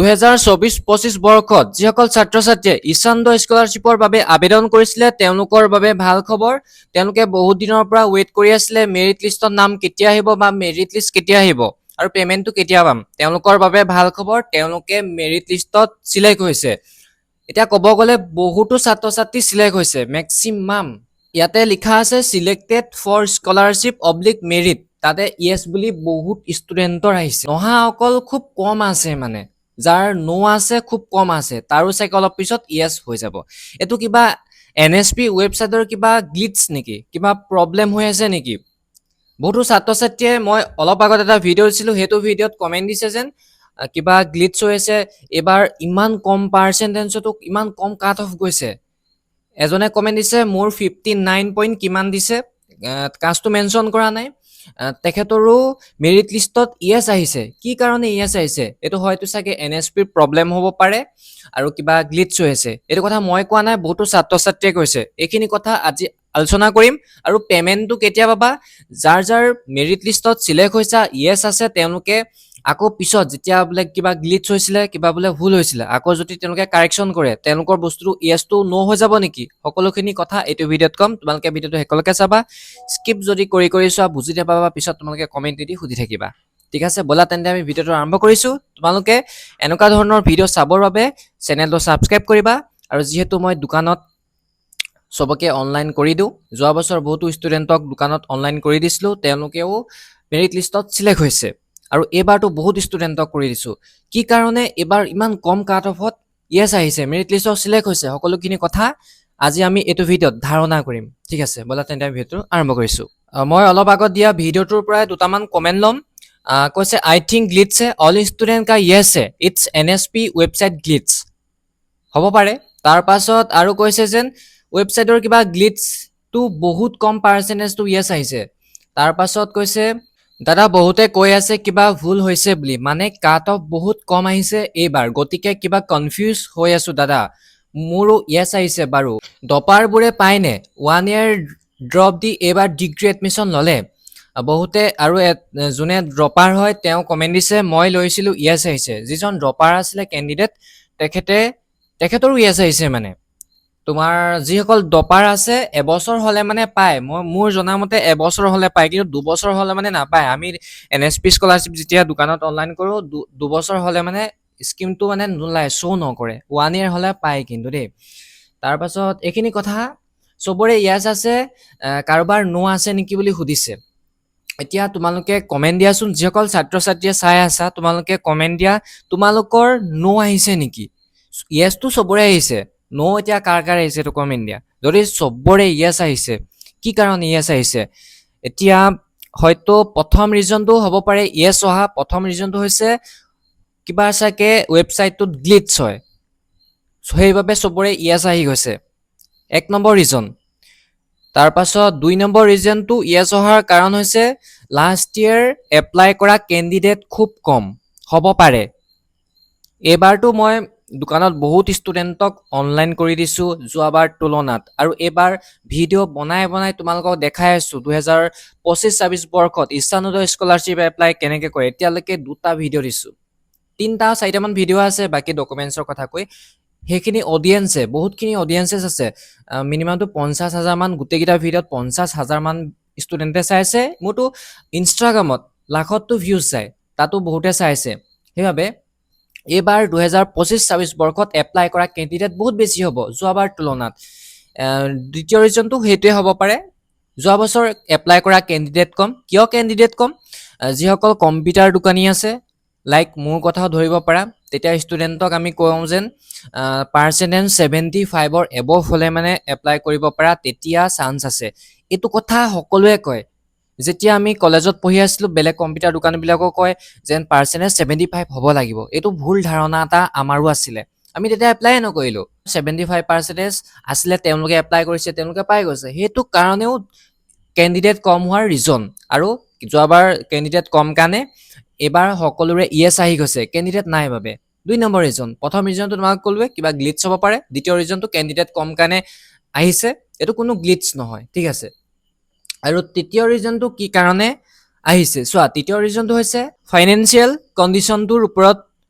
2024-25 বৰ্ষত যিসকল ছাত্ৰ-ছাত্ৰীয়ে ঈশান্ত স্কলাৰশ্বিপৰ বাবে আবেদন কৰিছিলে তেওঁলোকৰ বাবে ভাল খবৰ। তেওঁলোকে বহুত দিনৰ পৰা ৱেইট কৰি আছিলে মেৰিট লিষ্টত নাম কেতিয়া আহিব বা মেৰিট লিষ্ট কেতিয়া আহিব আৰু পেমেন্টটো কেতিয়া পাম। তেওঁলোকৰ বাবে ভাল খবৰ, তেওঁলোকে মেৰিট লিষ্টত সিলেক্ট হৈছে। এতিয়া ক'ব গ'লে বহুতো ছাত্ৰ-ছাত্ৰী সিলেক্ট হৈছে, মেক্সিমাম। ইয়াতে লিখা আছে সিলেক্টেড ফৰ স্কলাৰশ্বিপ অবলিক মেৰিট। তাতে ইয়েছ বুলি বহুত ষ্টুডেণ্টৰ আহিছে, নহা অকল খুব কম আছে, মানে যাৰ নো আছে খুব কম আছে, তাৰো চাগে অলপ পিছত ইয়েছ হৈ যাব। এইটো কিবা NSP ৱেবছাইটৰ কিবা গ্লিটছ নেকি, কিবা প্ৰব্লেম হৈ আছে নেকি? বহুতো ছাত্ৰ-ছাত্ৰীয়ে, মই অলপ আগত এটা ভিডিঅ' দিছিলোঁ, সেইটো ভিডিঅ'ত কমেণ্ট দিছে যেন কিবা গ্লিটছ হৈ আছে, এবাৰ ইমান কম পাৰ্চেণ্টেজতো ইমান কম কাট অফ গৈছে। এজনে কমেণ্ট দিছে মোৰ 59 পইণ্ট কিমান দিছে, কাষ্টটো মেনশ্যন কৰা নাই। তেখেতৰো মেৰিট লিষ্টত ইয়েছ আহিছে। কি কাৰণে ইয়েছ আহিছে? এইটো হয়তো চাগে NSPৰ প্ৰব্লেম হ'ব পাৰে আৰু কিবা গ্লিটছ হৈ আছে। এইটো কথা মই কোৱা নাই, বহুতো ছাত্ৰ-ছাত্ৰীয়ে কৈছে। এইখিনি কথা আজি আলোচনা কৰিম। আৰু পেমেণ্টটো কেতিয়া পাবা? যাৰ যাৰ মেৰিট লিষ্টত চিলেক্ট হৈছে, ইয়েছ আছে, তেওঁলোকে আকৌ পিছত যেতিয়া বোলে কিবা গ্লিটছ হৈছিলে, কিবা বোলে ভুল হৈছিলে, আকৌ যদি তেওঁলোকে কাৰেকশ্যন কৰে, তেওঁলোকৰ বস্তুটো ইয়েছটো ন' হৈ যাব নেকি? সকলোখিনি কথা এইটো ভিডিঅ'ত ক'ম। তোমালোকে ভিডিঅ'টো শেষলৈকে চাবা। স্কিপ যদি কৰি চোৱা, বুজি নাপাবা, পিছত তোমালোকে কমেণ্ট দি সুধি থাকিবা। ঠিক আছে, ব'লা তেন্তে আমি ভিডিঅ'টো আৰম্ভ কৰিছোঁ। তোমালোকে এনেকুৱা ধৰণৰ ভিডিঅ' চাবৰ বাবে চেনেলটো ছাবস্ক্ৰাইব কৰিবা। আৰু যিহেতু মই দোকানত চবকে অনলাইন কৰি দিওঁ, যোৱা বছৰ বহুতো ষ্টুডেণ্টক দোকানত অনলাইন কৰি দিছিলোঁ, তেওঁলোকেও মেৰিট লিষ্টত চিলেক্ট হৈছে। আৰু এইবাৰতো বহুত ষ্টুডেণ্টক কৰি দিছোঁ। কি কাৰণে এইবাৰ ইমান কম কাট অফত ইয়েছ আহিছে, মেৰিট লিষ্টত চিলেক্ট হৈছে, সকলোখিনি কথা আজি আমি এইটো ভিডিঅ'ত ধাৰণা কৰিম। ঠিক আছে, ব'লা তেন্তে আমি ভিডিঅ'টো আৰম্ভ কৰিছোঁ। মই অলপ আগত দিয়া ভিডিঅ'টোৰ পৰাই দুটামান কমেণ্ট ল'ম। কৈছে আই থিংক গ্লিটছ হে, অল ষ্টুডেণ্ট কা য়েছ হে, ইটছ NSP ৱেবছাইট গ্লিটছ। হ'ব পাৰে। তাৰ পাছত আৰু কৈছে যেন ৱেবছাইটৰ কিবা গ্লিটছটো বহুত কম পাৰ্চেণ্টেজটো য়েছ আহিছে। তাৰ পাছত কৈছে দাদা বহুতে কৈ আছে কিবা ভুল হৈছে বুলি, মানে কাট অফ বহুত কম আহিছে এইবাৰ, গতিকে কিবা কনফিউজ হৈ আছো দাদা। মোৰো য়েছ আহিছে বাৰু। ডপাৰবোৰে পায়নে? 1 year ড্ৰপ দি এইবাৰ ডিগ্ৰী এডমিশ্যন ল'লে। বহুতে আৰু যোনে ড্ৰপাৰ হয় তেওঁ কমেণ্ট দিছে মই লৈছিলোঁ, য়েছ আহিছে। যিজন ড্ৰপাৰ আছিলে কেণ্ডিডেট, তেখেতৰো য়েছ আহিছে। মানে তোমাৰ যিসকল ডপাৰ আছে এবছৰ হ'লে মানে পায়, মোৰ জনামতে এবছৰ হ'লে পায়, কিন্তু 2 বছৰ হ'লে মানে নাপায়। আমি NSP স্কলাৰশ্বিপ যেতিয়া দোকানত অনলাইন কৰোঁ, 2 বছৰ হ'লে মানে স্কিমটো মানে নোলায়, শ্ব' নকৰে। 1 year হ'লে পায় কিন্তু দেই। তাৰপাছত এইখিনি কথা চবৰে য়েছ আছে, কাৰোবাৰ ন' আছে নেকি বুলি সুধিছে। এতিয়া তোমালোকে কমেণ্ট দিয়াচোন, যিসকল ছাত্ৰ-ছাত্ৰীয়ে চাই আছা, তোমালোকে কমেণ্ট দিয়া, তোমালোকৰ ন' আহিছে নেকি? য়েছটো চবৰে আহিছে, ন' এতিয়া কাৰ কাৰ আহিছে এইটো কমেণ্ট দিয়া। যদি চবৰে য়েছ আহিছে, কি কাৰণে য়েছ আহিছে? এতিয়া হয়তো প্ৰথম ৰিজনটো হ'ব পাৰে য়েছ অহা। প্ৰথম ৰিজনটো হৈছে কিবা চাগে ৱেবছাইটটোত গ্লিটছ হয়, সেইবাবে চবৰে য়েছ আহি গৈছে, 1 নম্বৰ ৰিজন। তাৰপাছত 2 নম্বৰ ৰিজনটো য়েছ অহাৰ কাৰণ হৈছে লাষ্ট ইয়েৰ এপ্লাই কৰা কেণ্ডিডেট খুব কম, হ'ব পাৰে। এইবাৰতো মই দোকানত বহুত ষ্টুডেণ্টক অনলাইন কৰি দিছোঁ যোৱাবাৰ তুলনাত, আৰু এইবাৰ ভিডিঅ' বনাই তোমালোকক দেখাই আছোঁ 2025-26 বৰ্ষত ঈশানোদয় স্কলাৰশ্বিপ এপ্লাই কেনেকৈ কৰে। এতিয়ালৈকে 2টা ভিডিঅ' দিছোঁ, 3-4টামান ভিডিঅ' আছে বাকী ডকুমেণ্টছৰ কথা কৈ। সেইখিনি অডিয়েঞ্চে, বহুতখিনি অডিয়েঞ্চেছ আছে, মিনিমামটো 50,000 মান, গোটেইকেইটা ভিডিঅ'ত 50,000 মান ষ্টুডেণ্টে চাইছে। মোৰতো ইনষ্টাগ্ৰামত লাখতটো ভিউজ যায়, তাতো বহুতে চাইছে। সেইবাবে এইবাৰ 2025-26 বৰ্ষত এপ্লাই কৰা কেণ্ডিডেট বহুত বেছি হ'ব যোৱাবাৰ তুলনাত। দ্বিতীয় ৰিজনটো সেইটোৱে হ'ব পাৰে, যোৱা বছৰ এপ্লাই কৰা কেণ্ডিডেট কম। কিয় কেণ্ডিডেট কম? যিসকল কম্পিউটাৰ দোকানী আছে, লাইক মোৰ কথাও ধৰিব পাৰা, তেতিয়া ষ্টুডেণ্টক আমি কওঁ যেন পাৰ্চেণ্টেজ 75ৰ এবভ হ'লে মানে এপ্লাই কৰিব পাৰা, তেতিয়া চান্স আছে। এইটো কথা সকলোৱে কয়। যেতিয়া আমি কলেজত পঢ়ি আছিলোঁ, বেলেগ কম্পিউটাৰ দোকানবিলাকো কয় যেন পাৰ্চেণ্টেজ 75 হ'ব লাগিব। এইটো ভুল ধাৰণা এটা আমাৰো আছিলে, আমি তেতিয়া এপ্লাই নকৰিলোঁ। 75% আছিলে, তেওঁলোকে এপ্লাই কৰিছে, তেওঁলোকে পাই গৈছে। সেইটো কাৰণেও কেণ্ডিডেট কম হোৱাৰ ৰিজন। আৰু যোৱাবাৰ কেণ্ডিডেট কম কাৰণে এইবাৰ সকলোৰে য়েছ আহি গৈছে, কেণ্ডিডেট নাই বাবে। 2 নম্বৰ ৰিজন। প্ৰথম ৰিজনটো তোমাক ক'লোৱে কিবা গ্লিটছ হ'ব পাৰে, দ্বিতীয় ৰিজনটো কেণ্ডিডেট কম কাৰণে আহিছে, এইটো কোনো গ্লিটছ নহয়। ঠিক আছে, আৰু তৃতীয় ৰিজনটো কি কাৰণে আহিছে চোৱা। তৃতীয় ৰিজনটো হৈছে ফাইনেন্সিয়েল কণ্ডিশ্যনটোৰ ওপৰত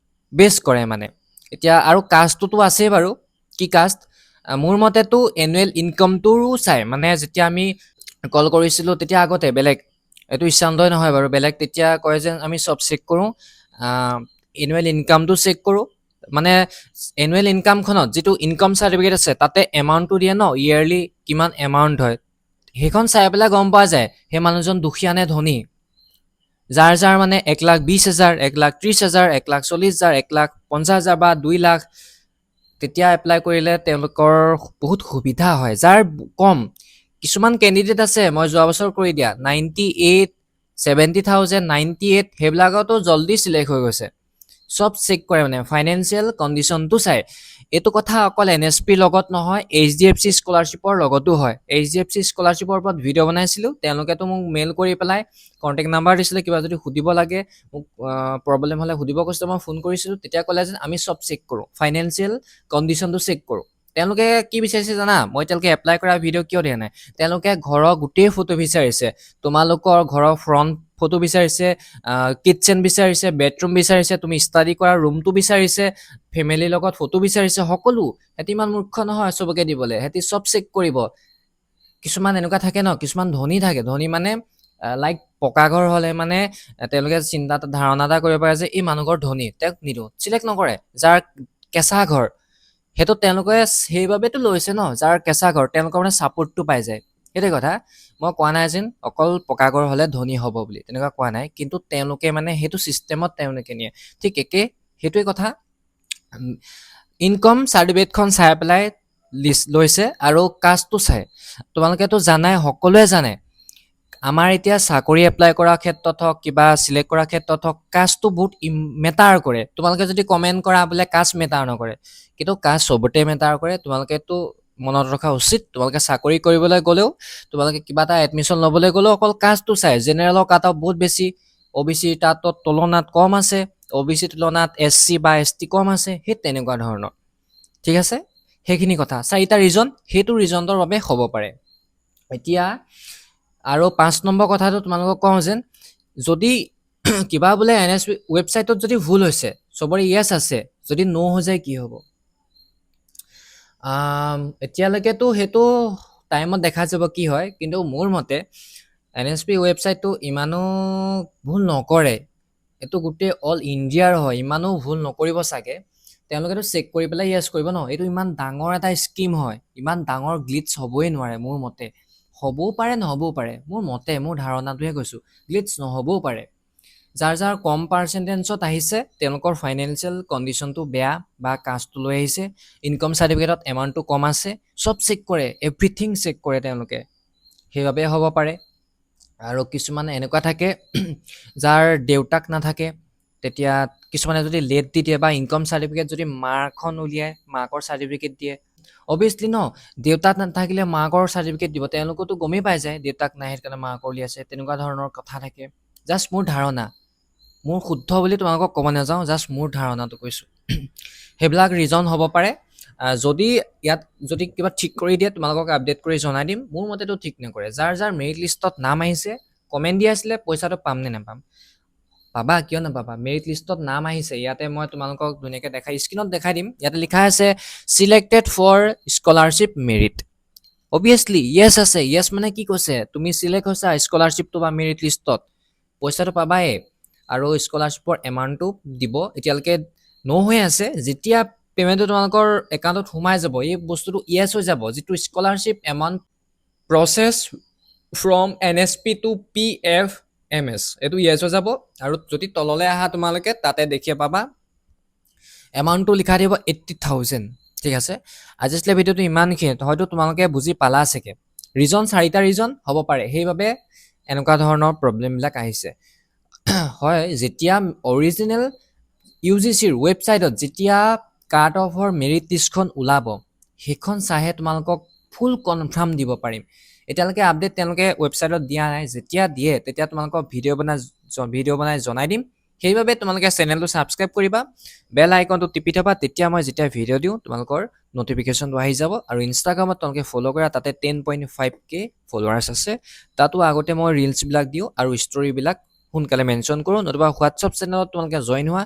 বেছ কৰে মানে। এতিয়া আৰু কাষ্টটোতো আছেই বাৰু, কি কাষ্ট? মোৰ মতেতো এনুৱেল ইনকামটোৰো চাই, মানে যেতিয়া আমি কল কৰিছিলোঁ তেতিয়া আগতে বেলেগ, এইটো ইচ্ছান্দই নহয় বাৰু, বেলেগ তেতিয়া কয় যে আমি চব চেক কৰোঁ, এনুৱেল ইনকামটো চেক কৰোঁ, মানে এনুৱেল ইনকামখনত যিটো ইনকাম চাৰ্টিফিকেট আছে তাতে এমাউণ্টটো দিয়ে ন, ইয়েৰলি কিমান এমাউণ্ট হয়, সেইখন চাই পেলাই গম পোৱা যায় সেই মানুহজন দুখীয়া নে ধনী। যাৰ যাৰ মানে 1,20,000, 1,30,000, 1,40,000, 1,50,000 বা 2 লাখ, তেতিয়া এপ্লাই কৰিলে তেওঁলোকৰ বহুত সুবিধা হয়। যাৰ কম, কিছুমান কেণ্ডিডেট আছে মই যোৱা বছৰ কৰি দিয়া 98, 70,000, 98, সেইবিলাকতো জল্দি চিলেক্ট হৈ গৈছে। চব চেক কৰে মানে ফাইনেন্সিয়েল কণ্ডিশ্যনটো চাই। এইটো কথা অকল NSPৰ লগত নহয়, HDFC স্কলাৰশ্বিপৰ লগতো হয়। HDFC স্কলাৰশ্বিপৰ ওপৰত ভিডিঅ' বনাইছিলোঁ, তেওঁলোকেতো মোক মেইল কৰি পেলাই কণ্টেক্ট নাম্বাৰ দিছিলে, কিবা যদি সুধিব লাগে মোক প্ৰব্লেম হ'লে সুধিব কৈছিলে, মই ফোন কৰিছিলোঁ, তেতিয়া ক'লে যে আমি চব চেক কৰোঁ, ফাইনেন্সিয়েল কণ্ডিশ্যনটো চেক কৰোঁ। তেওঁলোকে কি বিচাৰিছে জানা? মই তেওঁলোকে এপ্লাই কৰা ভিডিঅ' কিয় দিয়া নাই? তেওঁলোকে ঘৰৰ গোটেই ফটো বিচাৰিছে, তোমালোকৰ ঘৰৰ ফ্ৰণ্ট ফটো বিচাৰিছে, কিটচেন বিচাৰিছে, বেডৰুম বিচাৰিছে, তুমি ষ্টাডি কৰা ৰুমটো বিচাৰিছে, ফেমিলিৰ লগত ফটো বিচাৰিছে, সকলো। সিহঁতি ইমান মূৰ্খ নহয় চবকে দিবলৈ, সিহঁতি চব চেক কৰিব। কিছুমান এনেকুৱা থাকে ন, কিছুমান ধনী থাকে, ধনী মানে লাইক পকা ঘৰ হ'লে মানে তেওঁলোকে ধাৰণা এটা কৰিব পাৰে যে এই মানুহ ঘৰ ধনী, তেওঁক নিদিওঁ, চিলেক্ট নকৰে। যাৰ কেঁচা ঘৰ, সেইটো তেওঁলোকে সেইবাবেতো লৈছে ন, যাৰ কেঁচা ঘৰ, তেওঁলোকৰ মানে ছাপোৰ্টটো পাই যায়। সেইটোৱে কথা। মই কোৱা নাই যেন অকল পকা ঘৰ হ'লে ধনী হ'ব বুলি, তেনেকুৱা কোৱা নাই, কিন্তু তেওঁলোকে মানে সেইটো ছিষ্টেমত তেওঁলোকে নিয়ে। ঠিক একে সেইটোৱে কথা, ইনকম চাৰ্টিফিকেটখন চাই পেলাই লিষ্ট লৈছে আৰু কাষ্টটো চাই। তোমালোকেতো জানাই, সকলোৱে জানে, আমাৰ এতিয়া চাকৰি এপ্লাই কৰাৰ ক্ষেত্ৰত হওক, কিবা চিলেক্ট কৰাৰ ক্ষেত্ৰত হওক, কাষ্টটো বহুত মেটাৰ কৰে। তোমালোকে যদি কমেণ্ট কৰা বোলে কাষ্ট মেটাৰ নকৰে, কিন্তু কাষ্ট চবতে মেটাৰ কৰে। তোমালোকেতো মনত ৰখা উচিত, তোমালোকে চাকৰি কৰিবলৈ গ'লেও, তোমালোকে কিবা এটা এডমিশ্যন ল'বলৈ গ'লেও অকল কাষ্টটো চাই। জেনেৰেলৰ কাট অফ বহুত বেছি, OBC তাৰ তুলনাত কম আছে, OBC তুলনাত SC বা ST কম আছে, সেই তেনেকুৱা ধৰণৰ। ঠিক আছে, সেইখিনি কথা, 4টা ৰিজন, সেইটো ৰিজনটোৰ বাবে হ'ব পাৰে। এতিয়া আৰু 5 নম্বৰ কথাটো তোমালোকক কওঁ যেন, যদি কিবা বোলে NSP ৱেবছাইটত যদি ভুল হৈছে, চবৰে য়েছ আছে, যদি ন' হৈ যায় কি হ'ব? এতিয়ালৈকেতো সেইটো টাইমত দেখা যাব কি হয়, কিন্তু মোৰ মতে NSP ৱেবছাইটটো ইমানো ভুল নকৰে। এইটো গোটেই অল ইণ্ডিয়াৰ হয়, ইমানো ভুল নকৰিব চাগে। তেওঁলোকেতো চেক কৰি পেলাই য়েছ কৰিব ন, এইটো ইমান ডাঙৰ এটা স্কিম হয়, ইমান ডাঙৰ গ্লিটছ হ'বই নোৱাৰে মোৰ মতে। হ'বও পাৰে, নহ'বও পাৰে, মোৰ মতে, মোৰ ধাৰণাটোহে কৈছোঁ, গ্লিটছ নহ'বও পাৰে। যাৰ যাৰ কম পাৰ্চেণ্টেজত আহিছে, তেওঁলোকৰ ফাইনেন্সিয়েল কণ্ডিশ্যনটো বেয়া বা কাষ্টটো লৈ আহিছে, ইনকাম চাৰ্টিফিকেটত এমাউণ্টটো কম আছে, চব চেক কৰে, এভৰিথিং চেক কৰে তেওঁলোকে, সেইবাবে হ'ব পাৰে। আৰু কিছুমান এনেকুৱা থাকে যাৰ দেউতাক নাথাকে, তেতিয়া কিছুমানে যদি লেট দি দিয়ে বা ইনকাম চাৰ্টিফিকেট যদি মাকখন উলিয়াই, মাকৰ চাৰ্টিফিকেট দিয়ে, অভিয়াছলি ন, দেউতাক নাথাকিলে মাকৰ চাৰ্টিফিকেট দিব, তেওঁলোকেতো গমেই পাই যায় দেউতাক নাই, সেইকাৰণে মাকৰ উলিয়াইছে, তেনেকুৱা ধৰণৰ কথা থাকে। জাষ্ট মোৰ ধাৰণা, মোৰ শুদ্ধ বুলি তোমালোকক ক'ব নাযাওঁ, জাষ্ট মোৰ ধাৰণাটো কৈছোঁ। সেইবিলাক ৰিজন হ'ব পাৰে। যদি ইয়াত যদি কিবা ঠিক কৰি দিয়ে, তোমালোকক আপডেট কৰি জনাই দিম। মোৰ মতেতো ঠিক নকৰে। যাৰ যাৰ মেৰিট লিষ্টত নাম আহিছে, কমেণ্ট দি আছিলে, পইচাটো পাম নে নাপাম? পাবা, কিয় নাপাবা? মেৰিট লিষ্টত নাম আহিছে, ইয়াতে মই তোমালোকক ধুনীয়াকৈ দেখাই, স্ক্ৰীণত দেখাই দিম। ইয়াতে লিখা আছে চিলেক্টেড ফৰ স্কলাৰশ্বিপ মেৰিট। অভিয়াছলি য়েছ আছে, য়েছ মানে কি কৈছে, তুমি চিলেক্ট হৈছা স্কলাৰশ্বিপটো বা মেৰিট লিষ্টত, পইচাটো পাবাই আৰু স্কলাৰশ্বিপৰ এমাউণ্টটো দিব। এতিয়ালৈকে ন' হৈ আছে, যেতিয়া পে'মেণ্টটো তোমালোকৰ একাউণ্টত সোমাই যাব, এই বস্তুটো য়েছ হৈ যাব, যিটো scholarship amount process from NSP to PFMS, এইটো য়েছ হৈ যাব। আৰু যদি তললৈ আহা তোমালোকে, তাতে দেখিয়ে পাবা এমাউণ্টটো লিখা দিব 80,000। ঠিক আছে, আজি আছিলে ভিডিঅ'টো ইমানখিনি, হয়তো তোমালোকে বুজি পালা চাগে। ৰিজন 4টা ৰিজন হ'ব পাৰে, সেইবাবে এনেকুৱা ধৰণৰ প্ৰব্লেমবিলাক আহিছে। হয়, যেতিয়া অৰিজিনেল UGCৰ ৱেবছাইটত যেতিয়া কাট অফৰ মেৰিট লিষ্টখন ওলাব, সেইখন চাইহে তোমালোকক ফুল কনফাৰ্ম দিব পাৰিম। এতিয়ালৈকে আপডেট তেওঁলোকে ৱেবছাইটত দিয়া নাই, যেতিয়া দিয়ে তেতিয়া তোমালোকক ভিডিঅ' বনাই জনাই দিম। সেইবাবে তোমালোকে চেনেলটো ছাবস্ক্ৰাইব কৰিবা, বেল আইকনটো টিপি থবা, তেতিয়া মই যেতিয়া ভিডিঅ' দিওঁ তোমালোকৰ নটিফিকেশ্যনটো আহি যাব। আৰু ইনষ্টাগ্ৰামত তোমালোকে ফ'ল' কৰা, তাতে 10.5K ফলোৱাৰ্ছ আছে। তাতো আগতে মই ৰিলচবিলাক দিওঁ আৰু ষ্টৰিবিলাক সোনকালে মেনশ্যন কৰোঁ, নতুবা হোৱাটছআপ চেনেলত তোমালোকে জইন হোৱা,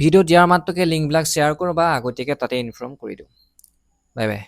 ভিডিঅ' দিয়াৰ মাত্ৰকে লিংকবিলাক শ্বেয়াৰ কৰোঁ বা আগতীয়াকৈ তাতে ইনফৰ্ম কৰি দিওঁ। Bye bye.